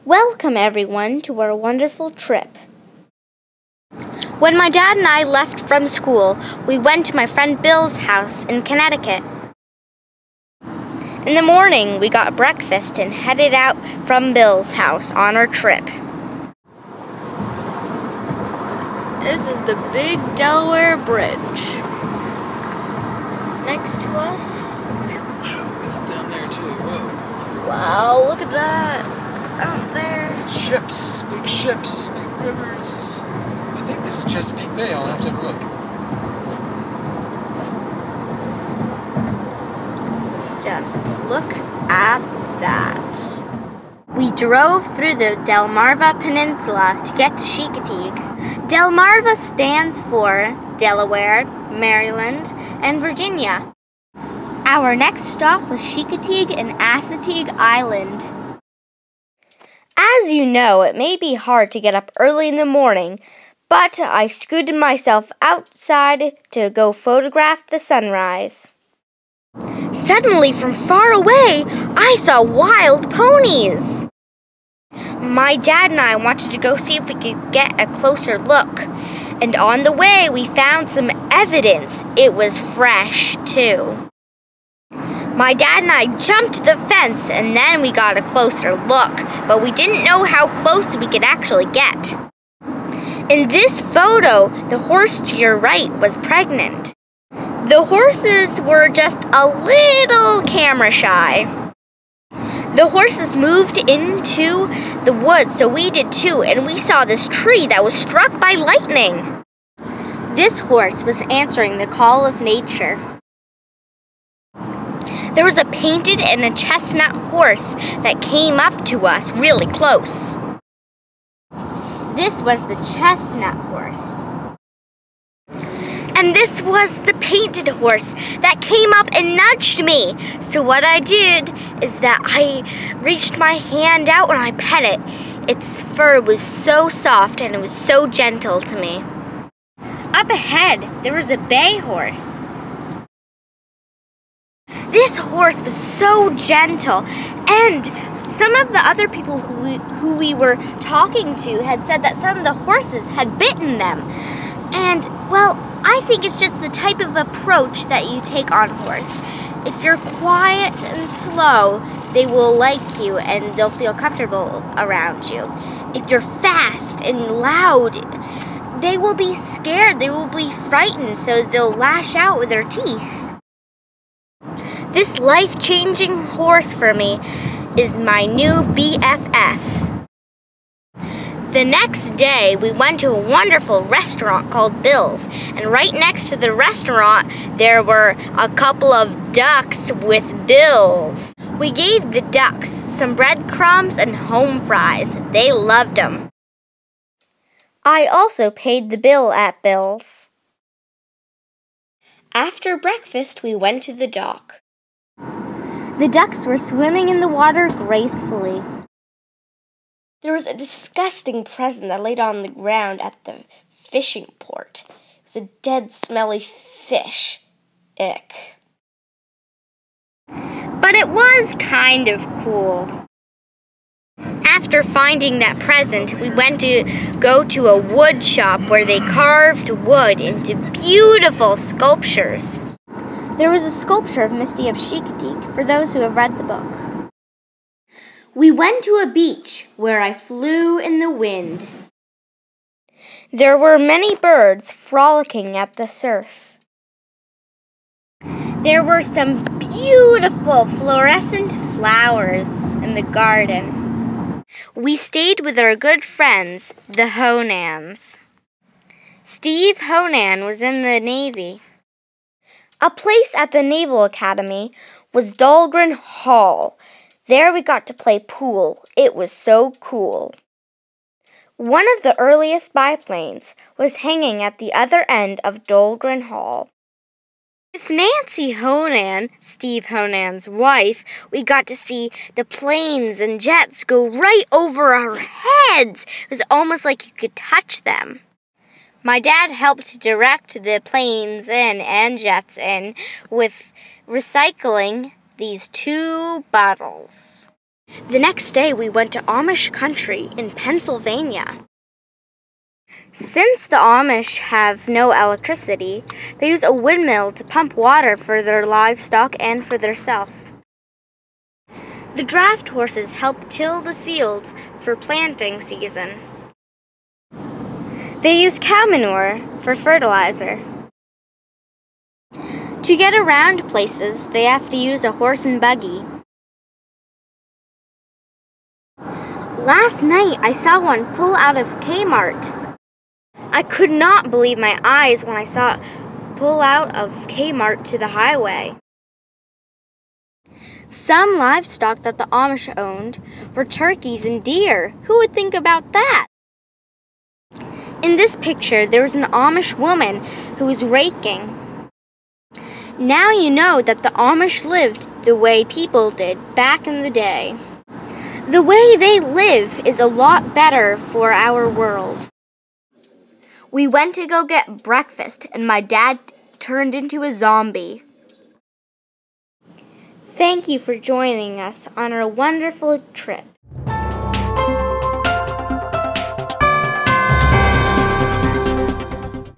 Welcome everyone to our wonderful trip. When my dad and I left from school, we went to my friend Bill's house in Connecticut. In the morning, we got breakfast and headed out from Bill's house on our trip. This is the big Delaware Bridge. Next to us. Wow, look at that down there too. Whoa. Wow, look at that. Out there. Ships, big rivers. I think this is Chesapeake Bay. I'll have to look. Just look at that. We drove through the Delmarva Peninsula to get to Chincoteague. Delmarva stands for Delaware, Maryland, and Virginia. Our next stop was Chincoteague and Chincoteague Island. As you know, it may be hard to get up early in the morning, but I scooted myself outside to go photograph the sunrise. Suddenly, from far away, I saw wild ponies. My dad and I wanted to go see if we could get a closer look, and on the way we found some evidence. It was fresh, too. My dad and I jumped the fence, and then we got a closer look, but we didn't know how close we could actually get. In this photo, the horse to your right was pregnant. The horses were just a little camera shy. The horses moved into the woods, so we did too, and we saw this tree that was struck by lightning. This horse was answering the call of nature. There was a painted and a chestnut horse that came up to us really close. This was the chestnut horse. And this was the painted horse that came up and nudged me. So what I did is that I reached my hand out and I pet it. Its fur was so soft and it was so gentle to me. Up ahead, there was a bay horse. This horse was so gentle, and some of the other people who we were talking to had said that some of the horses had bitten them. And, well, I think it's just the type of approach that you take on a horse. If you're quiet and slow, they will like you and they'll feel comfortable around you. If you're fast and loud, they will be scared, they will be frightened, so they'll lash out with their teeth. This life-changing horse for me is my new BFF. The next day, we went to a wonderful restaurant called Bill's, and right next to the restaurant, there were a couple of ducks with bills. We gave the ducks some breadcrumbs and home fries. They loved them. I also paid the bill at Bill's. After breakfast, we went to the dock. The ducks were swimming in the water gracefully. There was a disgusting present that laid on the ground at the fishing port. It was a dead, smelly fish. Ick. But it was kind of cool. After finding that present, we went to go to a wood shop where they carved wood into beautiful sculptures. There was a sculpture of Misty of Chincoteague for those who have read the book. We went to a beach where I flew in the wind. There were many birds frolicking at the surf. There were some beautiful fluorescent flowers in the garden. We stayed with our good friends, the Honans. Steve Honan was in the Navy. A place at the Naval Academy was Dahlgren Hall. There we got to play pool. It was so cool. One of the earliest biplanes was hanging at the other end of Dahlgren Hall. With Nancy Honan, Steve Honan's wife, we got to see the planes and jets go right over our heads. It was almost like you could touch them. My dad helped direct the planes in and jets in with recycling these 2 bottles. The next day we went to Amish country in Pennsylvania. Since the Amish have no electricity, they use a windmill to pump water for their livestock and for themselves. The draft horses help till the fields for planting season. They use cow manure for fertilizer. To get around places, they have to use a horse and buggy. Last night, I saw one pull out of Kmart. I could not believe my eyes when I saw it pull out of Kmart to the highway. Some livestock that the Amish owned were turkeys and deer. Who would think about that? In this picture, there was an Amish woman who was raking. Now you know that the Amish lived the way people did back in the day. The way they live is a lot better for our world. We went to go get breakfast, and my dad turned into a zombie. Thank you for joining us on our wonderful trip.